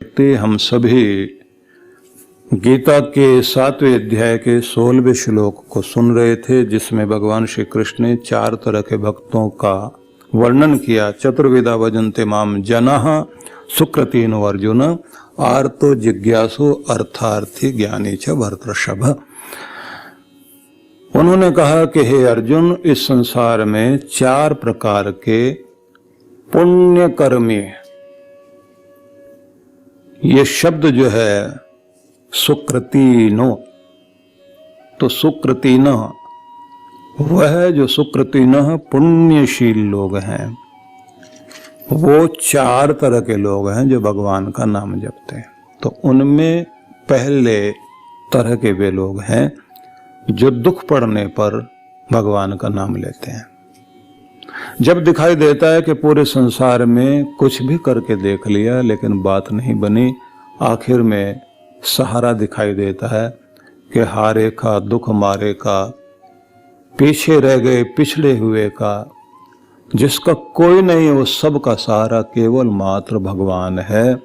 हम सभी गीता के 7वें अध्याय के 16वें श्लोक को सुन रहे थे, जिसमें भगवान श्री कृष्ण ने 4 तरह के भक्तों का वर्णन किया। चतुर्विधा भजन्ते माम जनः सुकृतिनो अर्जुन आर्तो जिज्ञासु अर्थार्थी ज्ञानी च भरतर्षभ। उन्होंने कहा कि हे अर्जुन, इस संसार में 4 प्रकार के पुण्य कर्मी, ये शब्द जो है सुकृतिनो, तो सुकृतिन वह जो सुकृतिन पुण्यशील लोग हैं, वो 4 तरह के लोग हैं जो भगवान का नाम जपते हैं। तो उनमें पहले तरह के वे लोग हैं जो दुख पड़ने पर भगवान का नाम लेते हैं। जब दिखाई देता है कि पूरे संसार में कुछ भी करके देख लिया लेकिन बात नहीं बनी, आखिर में सहारा दिखाई देता है कि हारे का, दुख मारे का, पीछे रह गए पिछड़े हुए का, जिसका कोई नहीं, वो सब का सहारा केवल मात्र भगवान है।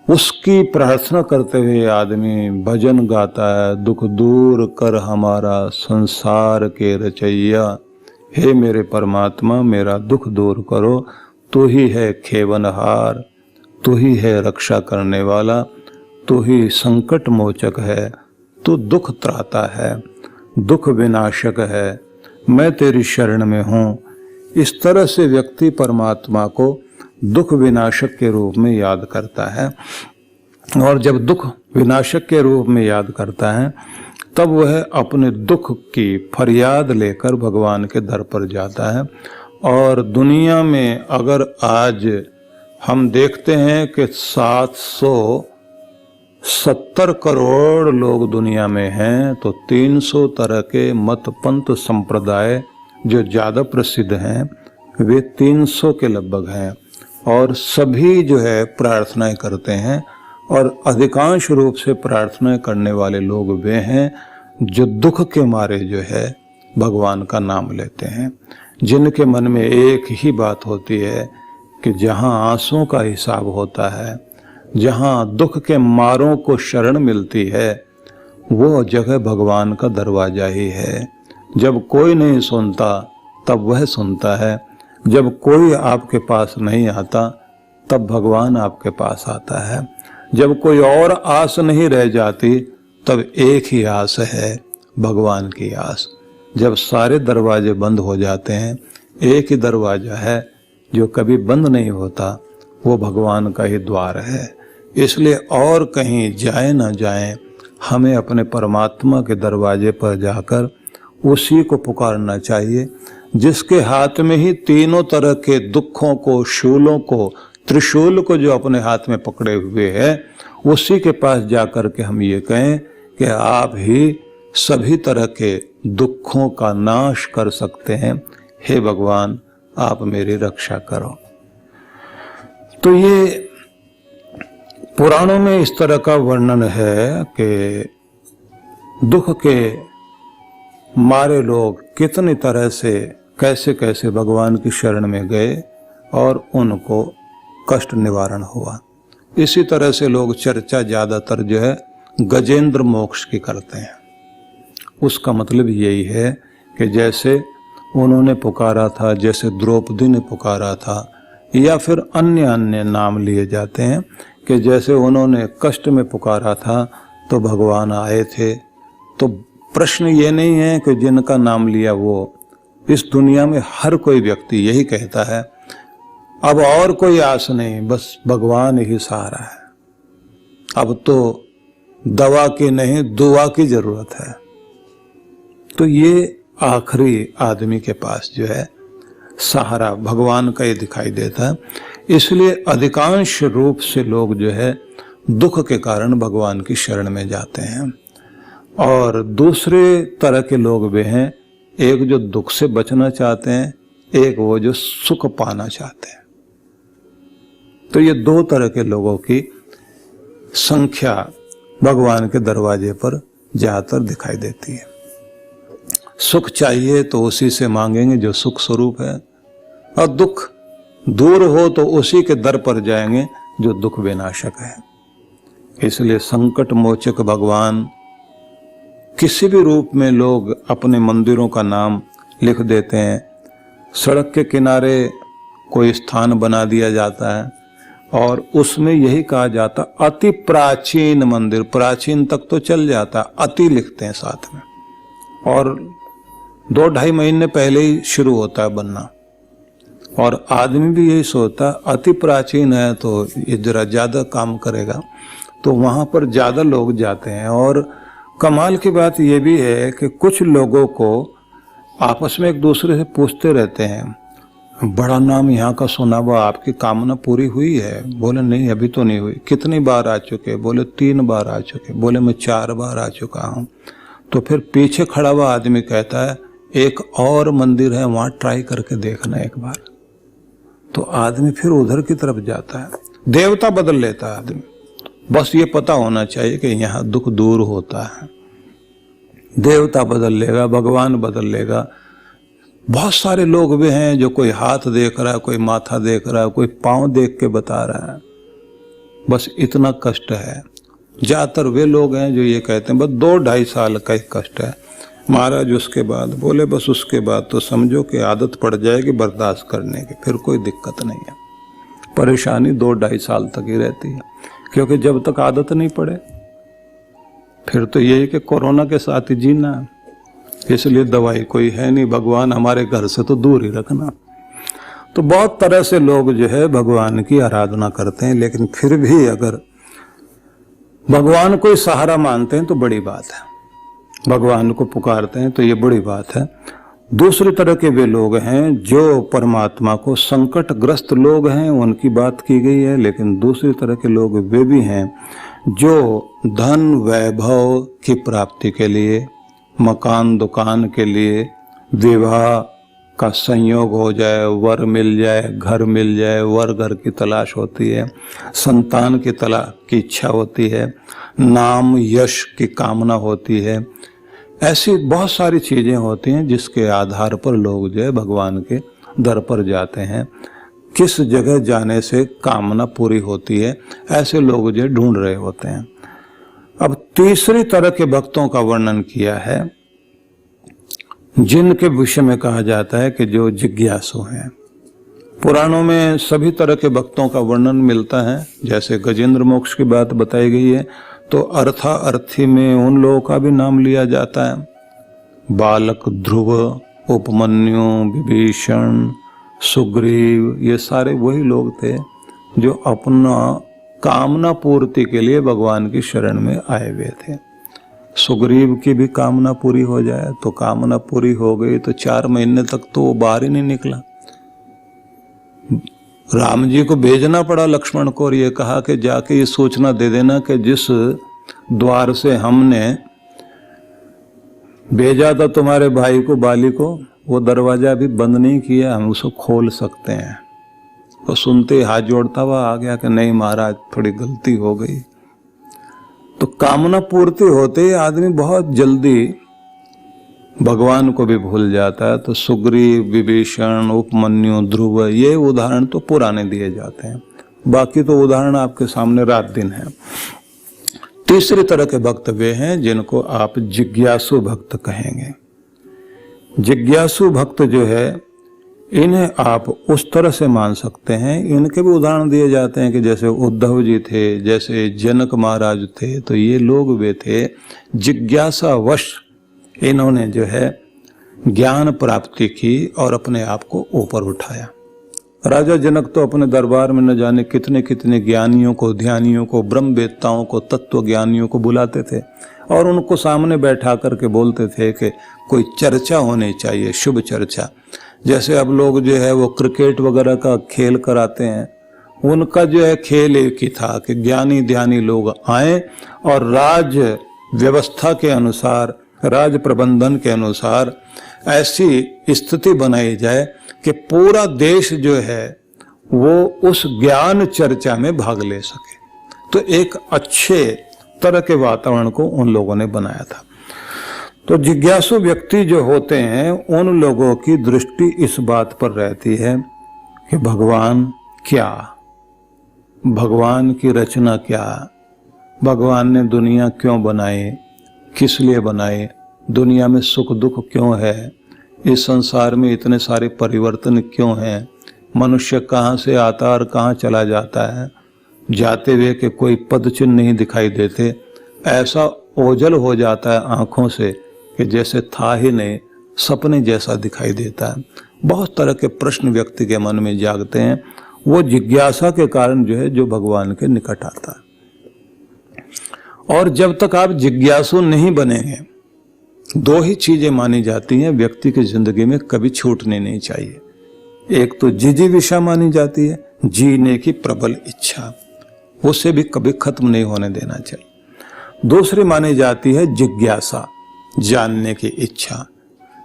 उसकी प्रार्थना करते हुए आदमी भजन गाता है, दुख दूर कर हमारा संसार के रचैया, हे मेरे परमात्मा मेरा दुख दूर करो, तू ही है खेवनहार, तू ही है रक्षा करने वाला, तू ही संकट मोचक है, तू दुख त्राता है, दुख विनाशक है, मैं तेरी शरण में हूँ। इस तरह से व्यक्ति परमात्मा को दुख विनाशक के रूप में याद करता है, और जब दुख विनाशक के रूप में याद करता है तब वह अपने दुख की फरियाद लेकर भगवान के दर पर जाता है। और दुनिया में अगर आज हम देखते हैं कि 770 करोड़ लोग दुनिया में हैं, तो 300 तरह के मत पंथ संप्रदाय जो ज़्यादा प्रसिद्ध हैं वे 300 के लगभग हैं, और सभी जो है प्रार्थनाएं करते हैं, और अधिकांश रूप से प्रार्थना करने वाले लोग वे हैं जो दुख के मारे जो है भगवान का नाम लेते हैं, जिनके मन में एक ही बात होती है कि जहाँ आंसुओं का हिसाब होता है, जहाँ दुख के मारों को शरण मिलती है, वो जगह भगवान का दरवाजा ही है। जब कोई नहीं सुनता तब वह सुनता है, जब कोई आपके पास नहीं आता तब भगवान आपके पास आता है, जब कोई और आस नहीं रह जाती तब एक ही आस है, भगवान की आस। जब सारे दरवाजे बंद हो जाते हैं, एक ही दरवाजा है जो कभी बंद नहीं होता, वो भगवान का ही द्वार है। इसलिए और कहीं जाए ना जाए, हमें अपने परमात्मा के दरवाजे पर जाकर उसी को पुकारना चाहिए, जिसके हाथ में ही तीनों तरह के दुखों को, शूलों को, त्रिशूल को जो अपने हाथ में पकड़े हुए है, उसी के पास जाकर के हम ये कहें कि आप ही सभी तरह के दुखों का नाश कर सकते हैं, हे भगवान आप मेरी रक्षा करो। तो ये पुराणों में इस तरह का वर्णन है कि दुख के मारे लोग कितनी तरह से कैसे कैसे भगवान की शरण में गए और उनको कष्ट निवारण हुआ। इसी तरह से लोग चर्चा ज्यादातर जो है गजेंद्र मोक्ष की करते हैं। उसका मतलब यही है कि जैसे उन्होंने पुकारा था, जैसे द्रौपदी ने पुकारा था, या फिर अन्य अन्य नाम लिए जाते हैं कि जैसे उन्होंने कष्ट में पुकारा था तो भगवान आए थे। तो प्रश्न ये नहीं है कि जिनका नाम लिया वो, इस दुनिया में हर कोई व्यक्ति यही कहता है अब और कोई आस नहीं, बस भगवान ही सहारा है, अब तो दवा की नहीं दुआ की जरूरत है। तो ये आखिरी आदमी के पास जो है सहारा भगवान का ही दिखाई देता है। इसलिए अधिकांश रूप से लोग जो है दुख के कारण भगवान की शरण में जाते हैं। और दूसरे तरह के लोग वे हैं, एक जो दुख से बचना चाहते हैं, एक वो जो सुख पाना चाहते हैं। तो ये 2 तरह के लोगों की संख्या भगवान के दरवाजे पर ज्यादातर दिखाई देती है। सुख चाहिए तो उसी से मांगेंगे जो सुख स्वरूप है, और दुख दूर हो तो उसी के दर पर जाएंगे जो दुख विनाशक है। इसलिए संकट मोचक भगवान किसी भी रूप में लोग अपने मंदिरों का नाम लिख देते हैं। सड़क के किनारे कोई स्थान बना दिया जाता है और उसमें यही कहा जाता अति प्राचीन मंदिर, प्राचीन तक तो चल जाता, अति लिखते हैं साथ में, और 2-2.5 महीने पहले ही शुरू होता है बनना। और आदमी भी यही सोचता अति प्राचीन है तो ये जरा ज्यादा काम करेगा, तो वहां पर ज्यादा लोग जाते हैं। और कमाल की बात यह भी है कि कुछ लोगों को आपस में एक दूसरे से पूछते रहते हैं, बड़ा नाम यहाँ का सुना हुआ, आपकी कामना पूरी हुई है? बोले नहीं अभी तो नहीं हुई। कितनी बार आ चुके? बोले 3 बार आ चुके। बोले मैं 4 बार आ चुका हूँ। तो फिर पीछे खड़ा हुआ आदमी कहता है एक और मंदिर है, वहां ट्राई करके देखना एक बार। तो आदमी फिर उधर की तरफ जाता है, देवता बदल लेता है आदमी। बस ये पता होना चाहिए कि यहाँ दुख दूर होता है। देवता बदल लेगा, भगवान बदल लेगा। बहुत सारे लोग भी हैं जो कोई हाथ देख रहा है, कोई माथा देख रहा है, कोई पांव देख के बता रहा है। बस इतना कष्ट है। ज्यादातर वे लोग हैं जो ये कहते हैं बस 2-2.5 साल का ही कष्ट है महाराज, उसके बाद। बोले बस उसके बाद तो समझो कि आदत पड़ जाएगी बर्दाश्त करने की, फिर कोई दिक्कत नहीं है। परेशानी 2-2.5 साल तक ही रहती है, क्योंकि जब तक आदत नहीं पड़े फिर तो यही कि कोरोना के साथ ही जीना। इसलिए दवाई कोई है नहीं, भगवान हमारे घर से तो दूर ही रखना। तो बहुत तरह से लोग जो है भगवान की आराधना करते हैं, लेकिन फिर भी अगर भगवान को सहारा मानते हैं तो बड़ी बात है, भगवान को पुकारते हैं तो ये बड़ी बात है। दूसरी तरह के वे लोग हैं जो परमात्मा को, संकटग्रस्त लोग हैं उनकी बात की गई है। लेकिन दूसरी तरह के लोग वे भी हैं जो धन वैभव की प्राप्ति के लिए, मकान दुकान के लिए, विवाह का संयोग हो जाए, वर मिल जाए, घर मिल जाए, वर घर की तलाश होती है, संतान की इच्छा होती है, नाम यश की कामना होती है। ऐसी बहुत सारी चीजें होती हैं जिसके आधार पर लोग जो है भगवान के दर पर जाते हैं। किस जगह जाने से कामना पूरी होती है, ऐसे लोग जो ढूंढ रहे होते हैं। अब तीसरी तरह के भक्तों का वर्णन किया है जिनके विषय में कहा जाता है कि जो जिज्ञासु हैं। पुराणों में सभी तरह के भक्तों का वर्णन मिलता है। जैसे गजेंद्र मोक्ष की बात बताई गई है तो अर्था अर्थी में उन लोगों का भी नाम लिया जाता है। बालक, ध्रुव, उपमन्यु, विभीषण, सुग्रीव, ये सारे वही लोग थे जो अपना कामना पूर्ति के लिए भगवान की शरण में आए हुए थे। सुग्रीव की भी कामना पूरी हो जाए तो कामना पूरी हो गई, तो 4 महीने तक तो वो बाहर ही नहीं निकला। राम जी को भेजना पड़ा लक्ष्मण को और ये कहा कि जाके ये सूचना दे देना कि जिस द्वार से हमने भेजा था तुम्हारे भाई को, बाली को, वो दरवाजा अभी बंद नहीं किया, हम उसको खोल सकते हैं। तो सुनते हाथ जोड़ता हुआ आ गया कि नहीं महाराज थोड़ी गलती हो गई। तो कामना पूर्ति होते ही आदमी बहुत जल्दी भगवान को भी भूल जाता है। तो सुग्रीव, विभीषण, उपमन्यु, ध्रुव, ये उदाहरण तो पुराने दिए जाते हैं, बाकी तो उदाहरण आपके सामने रात दिन है। तीसरी तरह के भक्त वे हैं जिनको आप जिज्ञासु भक्त कहेंगे। जिज्ञासु भक्त जो है इन्हें आप उस तरह से मान सकते हैं, इनके भी उदाहरण दिए जाते हैं कि जैसे उद्धव जी थे, जैसे जनक महाराज थे, तो ये लोग वे थे जिज्ञासावश इन्होंने जो है ज्ञान प्राप्ति की और अपने आप को ऊपर उठाया। राजा जनक तो अपने दरबार में न जाने कितने कितने ज्ञानियों को, ध्यानियों को, ब्रह्मवेत्ताओं को, तत्व ज्ञानियों को बुलाते थे और उनको सामने बैठा करके बोलते थे कि कोई चर्चा होनी चाहिए, शुभ चर्चा। जैसे अब लोग जो है वो क्रिकेट वगैरह का खेल कराते हैं, उनका जो है खेल एक ही था कि ज्ञानी ध्यानी लोग आए और राज व्यवस्था के अनुसार, राज प्रबंधन के अनुसार ऐसी स्थिति बनाई जाए कि पूरा देश जो है वो उस ज्ञान चर्चा में भाग ले सके। तो एक अच्छे तरह के वातावरण को उन लोगों ने बनाया था। तो जिज्ञासु व्यक्ति जो होते हैं उन लोगों की दृष्टि इस बात पर रहती है कि भगवान क्या, भगवान की रचना क्या, भगवान ने दुनिया क्यों बनाई, किस लिए बनाई, दुनिया में सुख दुख क्यों है, इस संसार में इतने सारे परिवर्तन क्यों हैं, मनुष्य कहाँ से आता और कहाँ चला जाता है, जाते हुए के कोई पद चिन्ह नहीं दिखाई देते, ऐसा ओझल हो जाता है आंखों से कि जैसे था ही नहीं, सपने जैसा दिखाई देता है। बहुत तरह के प्रश्न व्यक्ति के मन में जागते हैं, वो जिज्ञासा के कारण जो है जो भगवान के निकट आता है। और जब तक आप जिज्ञासु नहीं बनेंगे, दो ही चीजें मानी जाती हैं व्यक्ति की जिंदगी में कभी छूटनी नहीं चाहिए। एक तो जिजीविषा मानी जाती है, जीने की प्रबल इच्छा, उसे भी कभी खत्म नहीं होने देना चाहिए। दूसरी मानी जाती है जिज्ञासा, जानने की इच्छा,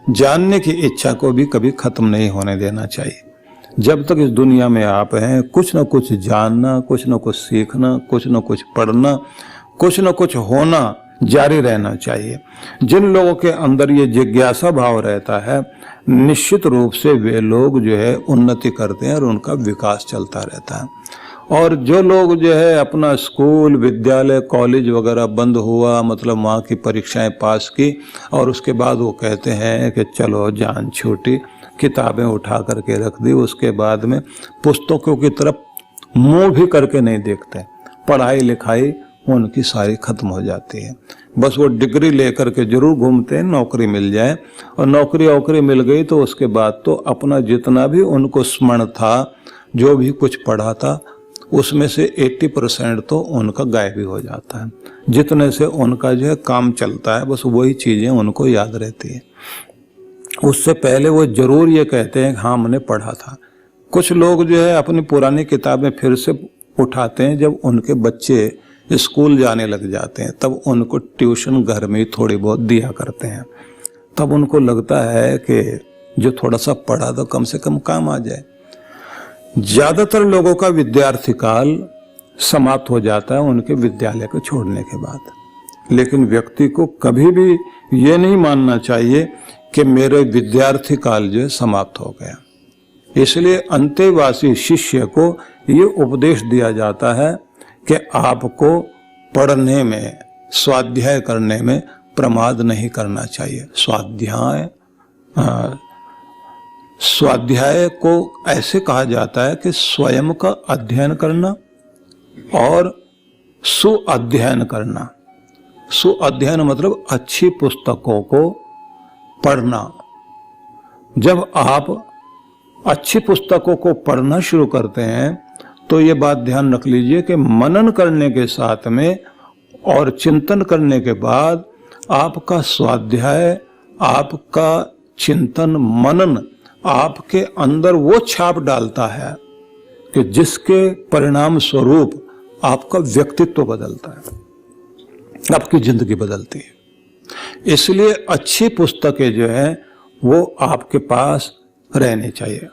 जानने की इच्छा को भी कभी खत्म नहीं होने देना चाहिए। जब तक इस दुनिया में आप हैं, कुछ न कुछ जानना, कुछ न कुछ सीखना, कुछ न कुछ पढ़ना, कुछ न कुछ होना जारी रहना चाहिए। जिन लोगों के अंदर ये जिज्ञासा भाव रहता है, निश्चित रूप से वे लोग जो है उन्नति करते हैं और उनका विकास चलता रहता है। और जो लोग जो है अपना स्कूल, विद्यालय, कॉलेज वगैरह बंद हुआ, मतलब वहाँ की परीक्षाएं पास की और उसके बाद वो कहते हैं कि चलो जान छूटी, किताबें उठा करके रख दी, उसके बाद में पुस्तकों की तरफ मुंह भी करके नहीं देखते, पढ़ाई लिखाई उनकी सारी खत्म हो जाती है। बस वो डिग्री लेकर के जरूर घूमते हैं, नौकरी मिल जाए, और नौकरी मिल गई तो उसके बाद तो अपना जितना भी उनको स्मरण था, जो भी कुछ पढ़ा था, उसमें से 80% तो उनका गायब ही हो जाता है। जितने से उनका जो है काम चलता है, बस वही चीजें उनको याद रहती है। उससे पहले वो जरूर ये कहते हैं हाँ मैंने पढ़ा था। कुछ लोग जो है अपनी पुरानी किताबें फिर से उठाते हैं जब उनके बच्चे स्कूल जाने लग जाते हैं, तब उनको ट्यूशन घर में ही थोड़ी बहुत दिया करते हैं। तब उनको लगता है कि जो थोड़ा सा पढ़ा तो कम से कम काम आ जाए। ज्यादातर लोगों का विद्यार्थी काल समाप्त हो जाता है उनके विद्यालय को छोड़ने के बाद, लेकिन व्यक्ति को कभी भी ये नहीं मानना चाहिए कि मेरे विद्यार्थी काल जो समाप्त हो गया। इसलिए अंतेवासी शिष्य को ये उपदेश दिया जाता है कि आपको पढ़ने में, स्वाध्याय करने में प्रमाद नहीं करना चाहिए। स्वाध्याय को ऐसे कहा जाता है कि स्वयं का अध्ययन करना और सुअध्ययन करना। सुअध्ययन मतलब अच्छी पुस्तकों को पढ़ना। जब आप अच्छी पुस्तकों को पढ़ना शुरू करते हैं तो ये बात ध्यान रख लीजिए कि मनन करने के साथ में और चिंतन करने के बाद आपका स्वाध्याय, आपका चिंतन, मनन आपके अंदर वो छाप डालता है कि जिसके परिणाम स्वरूप आपका व्यक्तित्व बदलता है, आपकी जिंदगी बदलती है। इसलिए अच्छी पुस्तकें जो है वो आपके पास रहनी चाहिए।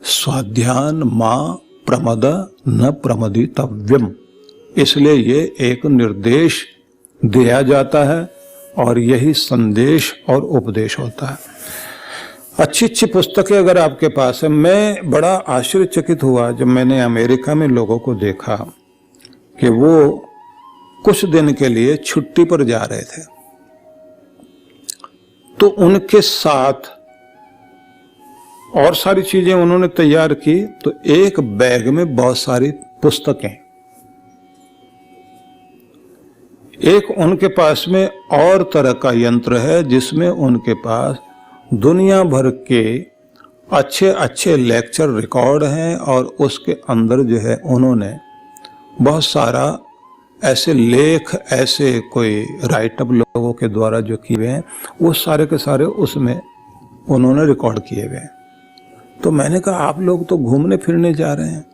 स्वाध्यान मां प्रमद न प्रमदितव्यम, इसलिए ये एक निर्देश दिया जाता है और यही संदेश और उपदेश होता है। अच्छी अच्छी पुस्तकें अगर आपके पास है, मैं बड़ा आश्चर्यचकित हुआ जब मैंने अमेरिका में लोगों को देखा कि वो कुछ दिन के लिए छुट्टी पर जा रहे थे, तो उनके साथ और सारी चीजें उन्होंने तैयार की, तो एक बैग में बहुत सारी पुस्तकें, एक उनके पास में और तरह का यंत्र है जिसमें उनके पास दुनिया भर के अच्छे अच्छे लेक्चर रिकॉर्ड हैं, और उसके अंदर जो है उन्होंने बहुत सारा ऐसे लेख, ऐसे कोई राइटअप लोगों के द्वारा जो किए हुए हैं, वो सारे के सारे उसमें उन्होंने रिकॉर्ड किए हुए हैं। तो मैंने कहा आप लोग तो घूमने फिरने जा रहे हैं।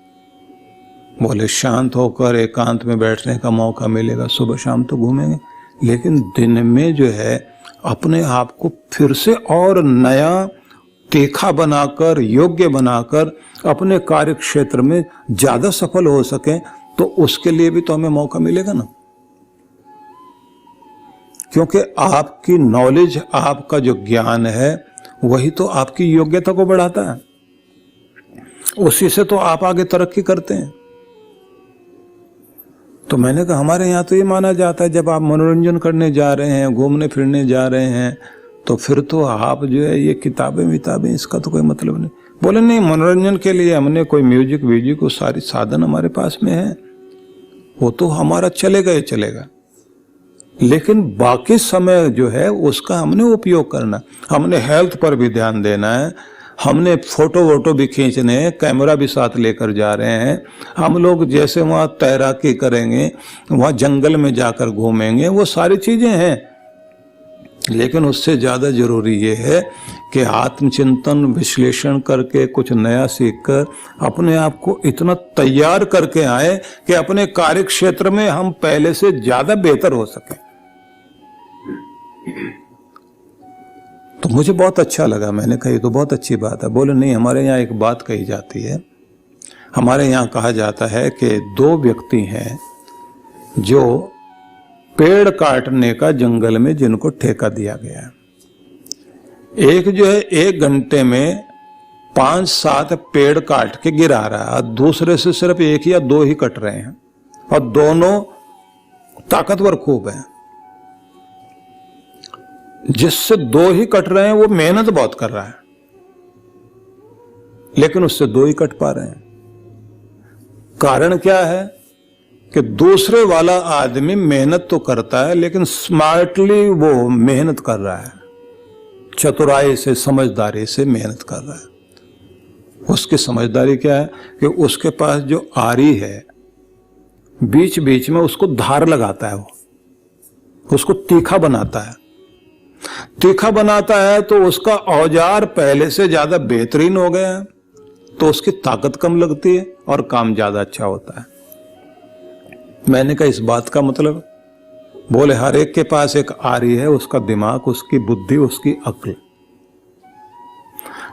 बोले शांत होकर एकांत में बैठने का मौका मिलेगा, सुबह शाम तो घूमेंगे, लेकिन दिन में जो है अपने आप को फिर से और नया तीखा बनाकर, योग्य बनाकर अपने कार्य क्षेत्र में ज्यादा सफल हो सके, तो उसके लिए भी तो हमें मौका मिलेगा ना। क्योंकि आपकी नॉलेज, आपका जो ज्ञान है, वही तो आपकी योग्यता को बढ़ाता है। उसी से तो आप आगे तरक्की करते हैं। तो मैंने कहा हमारे यहाँ तो ये माना जाता है जब आप मनोरंजन करने जा रहे हैं, घूमने फिरने जा रहे हैं, तो फिर तो आप जो है ये किताबें विताबें इसका तो कोई मतलब नहीं। बोले नहीं, मनोरंजन के लिए हमने कोई म्यूजिक व्यूजिक वो सारी साधन हमारे पास में है, वो तो हमारा चलेगा ही चलेगा, लेकिन बाकी समय जो है उसका हमने उपयोग करना, हमने हेल्थ पर भी ध्यान देना है, हमने फोटो वोटो भी खींचने हैं, कैमरा भी साथ लेकर जा रहे हैं। हम लोग जैसे वहाँ तैराकी करेंगे, वहाँ जंगल में जाकर घूमेंगे, वो सारी चीजें हैं, लेकिन उससे ज्यादा जरूरी ये है कि आत्मचिंतन विश्लेषण करके कुछ नया सीखकर अपने आप को इतना तैयार करके आए कि अपने कार्य क्षेत्र में हम पहले से ज्यादा बेहतर हो सके। तो मुझे बहुत अच्छा लगा, मैंने कहा ये तो बहुत अच्छी बात है। बोले नहीं, हमारे यहाँ एक बात कही जाती है, हमारे यहाँ कहा जाता है कि दो व्यक्ति हैं जो पेड़ काटने का जंगल में जिनको ठेका दिया गया है। एक जो है 1 घंटे में 5-7 पेड़ काट के गिरा रहा है, दूसरे से सिर्फ 1 या 2 ही कट रहे हैं, और दोनों ताकतवर खूब हैं। जिससे 2 ही कट रहे हैं वो मेहनत बहुत कर रहा है, लेकिन उससे 2 ही कट पा रहे हैं। कारण क्या है कि दूसरे वाला आदमी मेहनत तो करता है, लेकिन स्मार्टली वो मेहनत कर रहा है, चतुराई से समझदारी से मेहनत कर रहा है। उसकी समझदारी क्या है कि उसके पास जो आरी है बीच बीच में उसको धार लगाता है, वो उसको तीखा बनाता है। तीखा बनाता है तो उसका औजार पहले से ज्यादा बेहतरीन हो गया है, तो उसकी ताकत कम लगती है और काम ज्यादा अच्छा होता है। मैंने कहा इस बात का मतलब, बोले हर एक के पास एक आरी है, उसका दिमाग, उसकी बुद्धि, उसकी अक्ल।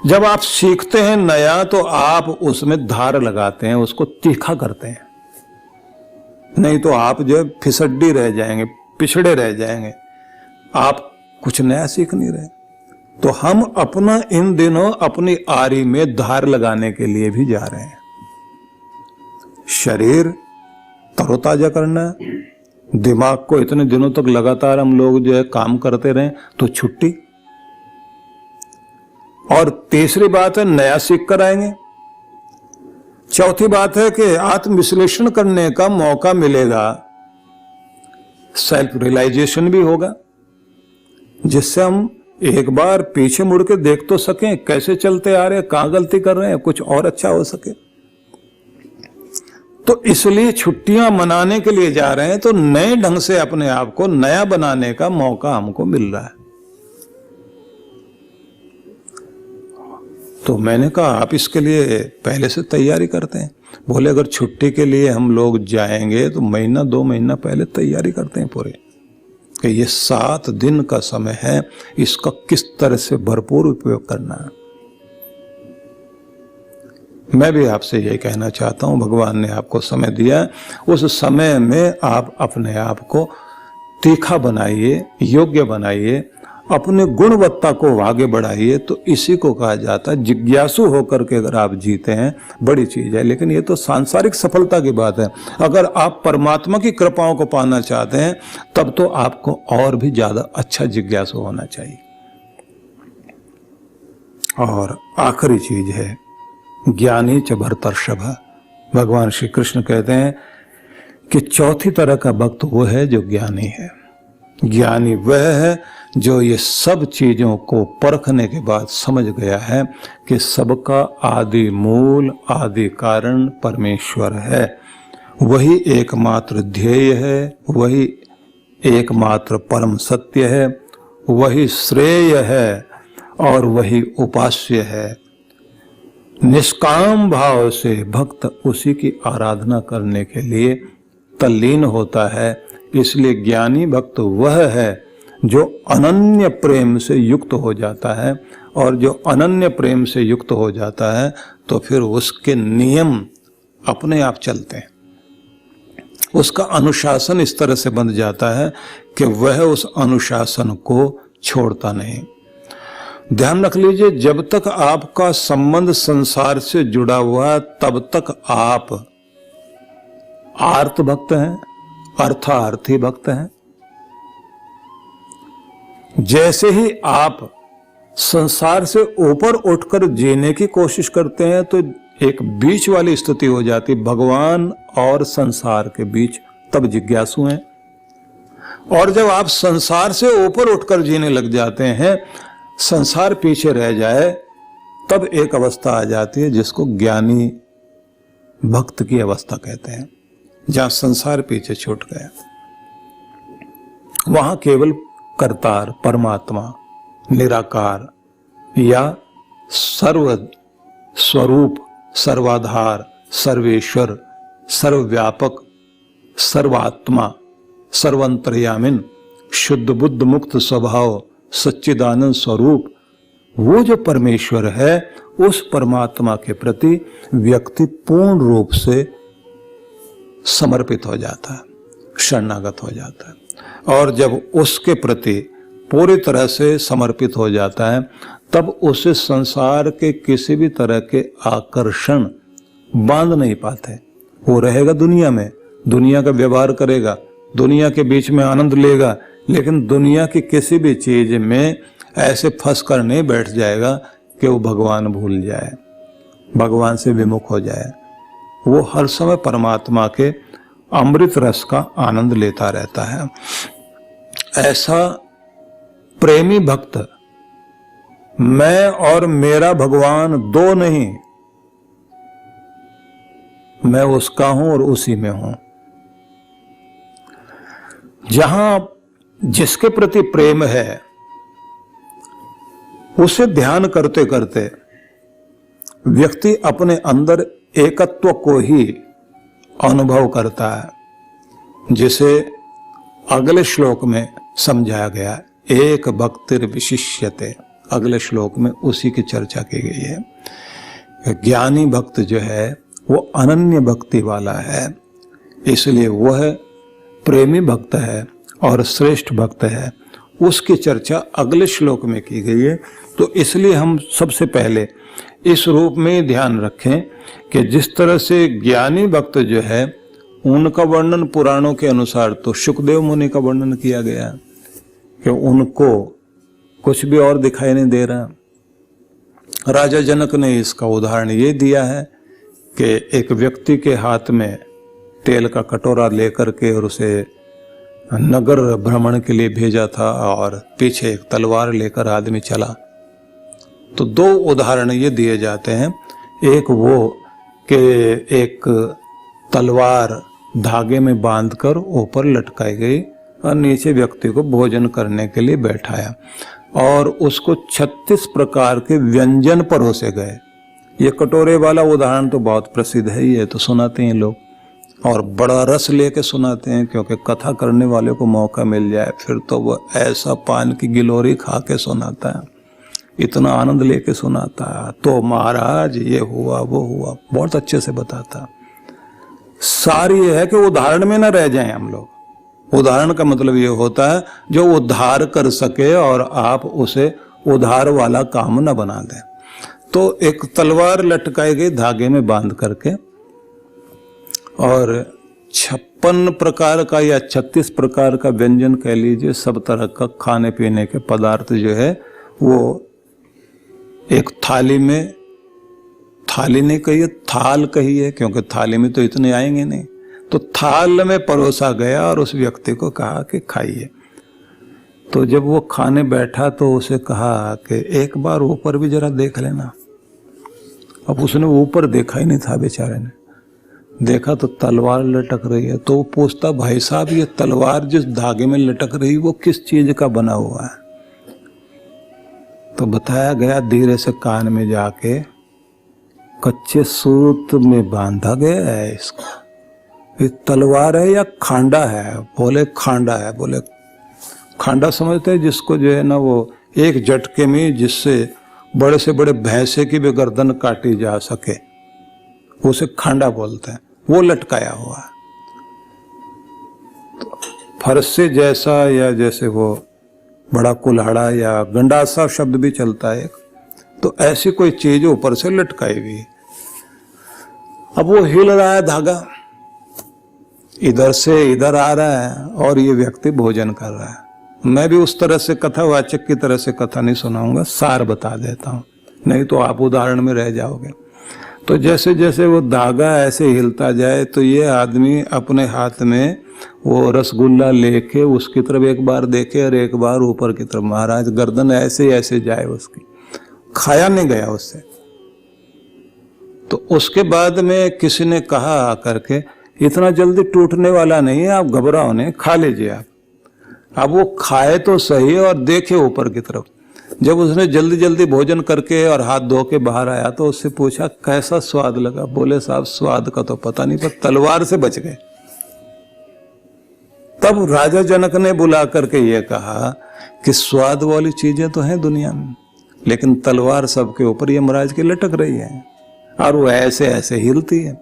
जब आप सीखते हैं नया तो आप उसमें धार लगाते हैं, उसको तीखा करते हैं, नहीं तो आप जो फिसड्डी रह जाएंगे, पिछड़े रह जाएंगे, आप कुछ नया सीख नहीं रहे। तो हम अपना इन दिनों अपनी आरी में धार लगाने के लिए भी जा रहे हैं। शरीर तरोताजा करना है, दिमाग को इतने दिनों तक लगातार हम लोग जो है काम करते रहे तो छुट्टी। और तीसरी बात है नया सीख कर आएंगे। चौथी बात है कि आत्मविश्लेषण करने का मौका मिलेगा, सेल्फ रियलाइजेशन भी होगा, जिससे हम एक बार पीछे मुड़ के देख तो सकें कैसे चलते आ रहे हैं, कहां गलती कर रहे हैं, कुछ और अच्छा हो सके। तो इसलिए छुट्टियां मनाने के लिए जा रहे हैं, तो नए ढंग से अपने आप को नया बनाने का मौका हमको मिल रहा है। तो मैंने कहा आप इसके लिए पहले से तैयारी करते हैं। बोले अगर छुट्टी के लिए हम लोग जाएंगे तो 1-2 महीना पहले तैयारी करते हैं पूरे, कि ये 7 दिन का समय है, इसका किस तरह से भरपूर उपयोग करना है। मैं भी आपसे ये कहना चाहता हूं, भगवान ने आपको समय दिया, उस समय में आप अपने आप को तीखा बनाइए, योग्य बनाइए, अपने गुणवत्ता को आगे बढ़ाइए। तो इसी को कहा जाता है जिज्ञासु होकर के अगर आप जीते हैं बड़ी चीज है। लेकिन ये तो सांसारिक सफलता की बात है। अगर आप परमात्मा की कृपाओं को पाना चाहते हैं तब तो आपको और भी ज्यादा अच्छा जिज्ञासु होना चाहिए। और आखिरी चीज है ज्ञानी च भरतर्षभ। भगवान श्री कृष्ण कहते हैं कि चौथी तरह का भक्त वो है जो ज्ञानी है। ज्ञानी वह है जो ये सब चीजों को परखने के बाद समझ गया है कि सबका आदि मूल, आदि कारण परमेश्वर है। वही एकमात्र ध्येय है, वही एकमात्र परम सत्य है, वही श्रेय है और वही उपास्य है। निष्काम भाव से भक्त उसी की आराधना करने के लिए तल्लीन होता है। इसलिए ज्ञानी भक्त वह है जो अनन्य प्रेम से युक्त हो जाता है, और जो अनन्य प्रेम से युक्त हो जाता है तो फिर उसके नियम अपने आप चलते हैं। उसका अनुशासन इस तरह से बन जाता है कि वह उस अनुशासन को छोड़ता नहीं। ध्यान रख लीजिए, जब तक आपका संबंध संसार से जुड़ा हुआ है तब तक आप आर्त भक्त हैं, अर्थार्थी भक्त हैं। जैसे ही आप संसार से ऊपर उठकर जीने की कोशिश करते हैं तो एक बीच वाली स्थिति हो जाती, भगवान और संसार के बीच, तब जिज्ञासु हैं। और जब आप संसार से ऊपर उठकर जीने लग जाते हैं, संसार पीछे रह जाए, तब एक अवस्था आ जाती है जिसको ज्ञानी भक्त की अवस्था कहते हैं, जहां संसार पीछे छूट गया। वहां केवल कर्तार परमात्मा, निराकार या सर्व स्वरूप, सर्वाधार, सर्वेश्वर, सर्वव्यापक, सर्वात्मा, सर्वंतर्यामिन, शुद्ध बुद्ध मुक्त स्वभाव, सच्चिदानंद स्वरूप, वो जो परमेश्वर है, उस परमात्मा के प्रति व्यक्ति पूर्ण रूप से समर्पित हो जाता है, शरणागत हो जाता है। और जब उसके प्रति पूरी तरह से समर्पित हो जाता है, तब उसे संसार के किसी भी तरह के आकर्षण बांध नहीं पाते। वो रहेगा दुनिया में, दुनिया का व्यवहार करेगा, दुनिया के बीच में आनंद लेगा, लेकिन दुनिया की किसी भी चीज में ऐसे फंस कर नहीं बैठ जाएगा कि वो भगवान भूल जाए, भगवान से विमुख हो जाए। वो हर समय परमात्मा के अमृत रस का आनंद लेता रहता है। ऐसा प्रेमी भक्त, मैं और मेरा भगवान दो नहीं, मैं उसका हूं और उसी में हूं। जहां जिसके प्रति प्रेम है, उसे ध्यान करते करते व्यक्ति अपने अंदर एकत्व को ही अनुभव करता है, जिसे अगले श्लोक में समझाया गया, एक भक्तिर विशिष्यते। अगले श्लोक में उसी की चर्चा की गई है। ज्ञानी भक्त जो है वो अनन्य भक्ति वाला है, इसलिए वह प्रेमी भक्त है और श्रेष्ठ भक्त है। उसकी चर्चा अगले श्लोक में की गई है। तो इसलिए हम सबसे पहले इस रूप में ध्यान रखें कि जिस तरह से ज्ञानी भक्त जो है, उनका वर्णन पुराणों के अनुसार तो शुकदेव मुनि का वर्णन किया गया कि उनको कुछ भी और दिखाई नहीं दे रहा। राजा जनक ने इसका उदाहरण ये दिया है कि एक व्यक्ति के हाथ में तेल का कटोरा लेकर के और उसे नगर भ्रमण के लिए भेजा था, और पीछे एक तलवार लेकर आदमी चला। तो दो उदाहरण ये दिए जाते हैं। एक वो कि एक तलवार धागे में बांधकर ऊपर लटकाई गई और नीचे व्यक्ति को भोजन करने के लिए बैठाया, और उसको 36 प्रकार के व्यंजन परोसे गए। ये कटोरे वाला उदाहरण तो बहुत प्रसिद्ध है, ये तो सुनाते हैं लोग, और बड़ा रस लेके सुनाते हैं, क्योंकि कथा करने वाले को मौका मिल जाए फिर तो वो ऐसा पान की गिलोरी खा के सुनाता है, इतना आनंद लेके सुनाता है। तो महाराज ये हुआ वो हुआ, बहुत अच्छे से बताता। सारी ये है कि उदाहरण में न रह जाएं हम लोग। उदाहरण का मतलब ये होता है जो उद्धार कर सके, और आप उसे उधार वाला काम न बना दें। तो एक तलवार लटकाई गई धागे में बांध करके, और 56 प्रकार का या 36 प्रकार का व्यंजन कह लीजिए, सब तरह का खाने पीने के पदार्थ जो है वो एक थाली में, थाली नहीं कहिए थाल कहिए, क्योंकि थाली में तो इतने आएंगे नहीं, तो थाल में परोसा गया और उस व्यक्ति को कहा कि खाइए। तो जब वो खाने बैठा तो उसे कहा कि एक बार ऊपर भी जरा देख लेना। अब उसने ऊपर देखा ही नहीं था, बेचारे ने देखा तो तलवार लटक रही है। तो वो पूछता, भाई साहब ये तलवार जिस धागे में लटक रही वो किस चीज का बना हुआ है? तो बताया गया धीरे से कान में जाके, कच्चे सूत में बांधा गया है इसको। ये तलवार है या खांडा है? बोले खांडा है। बोले खांडा समझते हैं जिसको जो है ना वो एक झटके में जिससे बड़े से बड़े भैंसे की भी गर्दन काटी जा सके, उसे खांडा बोलते हैं। वो लटकाया हुआ है तो फरसे जैसा, या जैसे वो बड़ा कुल्हाड़ा या गंडासा शब्द भी चलता है एक, तो ऐसी कोई चीज ऊपर से लटकाई हुई है। अब वो हिल रहा है धागा, इधर से इधर आ रहा है और ये व्यक्ति भोजन कर रहा है। मैं भी उस तरह से कथावाचक की तरह से कथा नहीं सुनाऊंगा, सार बता देता हूं, नहीं तो आप उदाहरण में रह जाओगे। तो जैसे जैसे वो धागा ऐसे हिलता जाए तो ये आदमी अपने हाथ में वो रसगुल्ला लेके उसकी तरफ एक बार देखे और एक बार ऊपर की तरफ, महाराज गर्दन ऐसे ऐसे जाए उसकी, खाया नहीं गया उससे। तो उसके बाद में किसी ने कहा आकर के, इतना जल्दी टूटने वाला नहीं है, आप घबराओ नहीं, खा लीजिए आप। अब वो खाए तो सही और देखे ऊपर की तरफ। जब उसने जल्दी जल्दी भोजन करके और हाथ धो के बाहर आया तो उससे पूछा कैसा स्वाद लगा? बोले साहब स्वाद का तो पता नहीं, पर तलवार से बच गए। तब राजा जनक ने बुला करके ये कहा कि स्वाद वाली चीजें तो हैं दुनिया में, लेकिन तलवार सबके ऊपर यमराज की लटक रही है और वो ऐसे ऐसे हिलती है।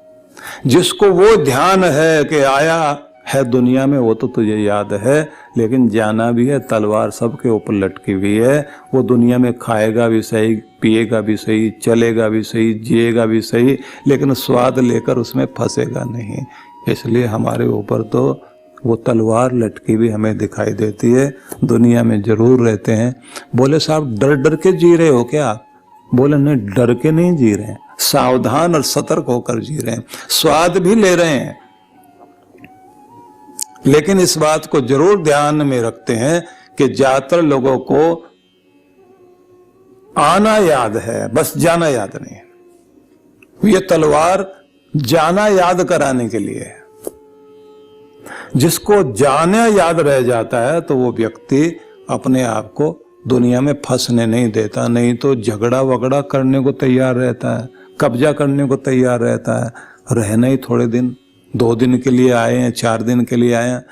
जिसको वो ध्यान है कि आया है दुनिया में, वो तो तुझे याद है, लेकिन जाना भी है तलवार सबके ऊपर लटकी हुई है। वो दुनिया में खाएगा भी सही, पिएगा भी सही, चलेगा भी सही, जिएगा भी सही, लेकिन स्वाद लेकर उसमें फंसेगा नहीं। इसलिए हमारे ऊपर तो वो तलवार लटकी हुई हमें दिखाई देती है, दुनिया में जरूर रहते हैं। बोले साहब डर डर के जी रहे हो क्या? बोले नहीं, डर के नहीं जी रहे हैं, सावधान और सतर्क होकर जी रहे हैं। स्वाद भी ले रहे हैं, लेकिन इस बात को जरूर ध्यान में रखते हैं कि ज्यादातर लोगों को आना याद है, बस जाना याद नहीं है। ये तलवार जाना याद कराने के लिए है। जिसको जाना याद रह जाता है तो वो व्यक्ति अपने आप को दुनिया में फंसने नहीं देता, नहीं तो झगड़ा वगड़ा करने को तैयार रहता है, कब्जा करने को तैयार रहता है। रहना ही थोड़े दिन, 2 दिन के लिए आए हैं, 4 दिन के लिए आए हैं,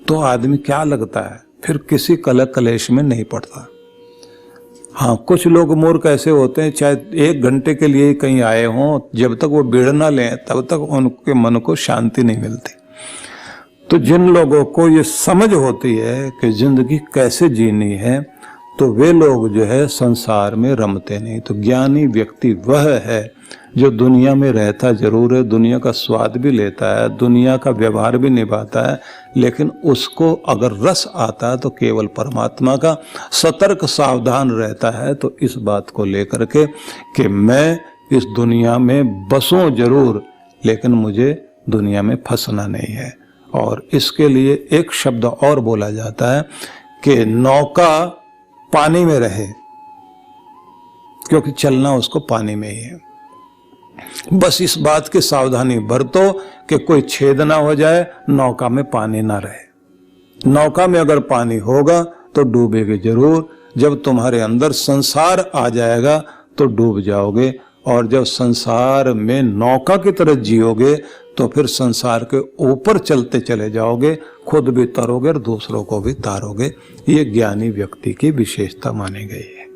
तो आदमी क्या लगता है, फिर किसी कलह कलेश में नहीं पड़ता। हाँ, कुछ लोग मूर्ख ऐसे होते हैं, चाहे 1 घंटे के लिए कहीं आए हों, जब तक वो बीड़ ना लें तब तक उनके मन को शांति नहीं मिलती। तो जिन लोगों को ये समझ होती है कि जिंदगी कैसे जीनी है, तो वे लोग जो है संसार में रमते नहीं। तो ज्ञानी व्यक्ति वह है जो दुनिया में रहता जरूर है, दुनिया का स्वाद भी लेता है, दुनिया का व्यवहार भी निभाता है, लेकिन उसको अगर रस आता है तो केवल परमात्मा का। सतर्क सावधान रहता है तो इस बात को लेकर के कि मैं इस दुनिया में बसूं जरूर, लेकिन मुझे दुनिया में फंसना नहीं है। और इसके लिए एक शब्द और बोला जाता है कि नौका पानी में रहे, क्योंकि चलना उसको पानी में ही है। बस इस बात की सावधानी बरतो कि कोई छेद ना हो जाए, नौका में पानी ना रहे। नौका में अगर पानी होगा तो डूबेगे जरूर। जब तुम्हारे अंदर संसार आ जाएगा तो डूब जाओगे, और जब संसार में नौका की तरह जियोगे तो फिर संसार के ऊपर चलते चले जाओगे, खुद भी तरोगे और दूसरों को भी तारोगे। ये ज्ञानी व्यक्ति की विशेषता मानी गई है।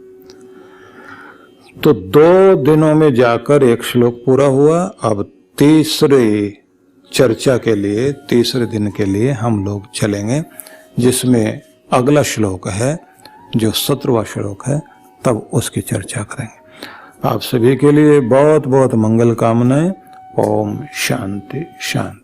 तो 2 दिनों में जाकर एक श्लोक पूरा हुआ। अब तीसरे चर्चा के लिए, तीसरे दिन के लिए हम लोग चलेंगे, जिसमें अगला श्लोक है जो 17वां श्लोक है, तब उसकी चर्चा करेंगे। आप सभी के लिए बहुत बहुत मंगल कामनाएं। ओम शांति शांति।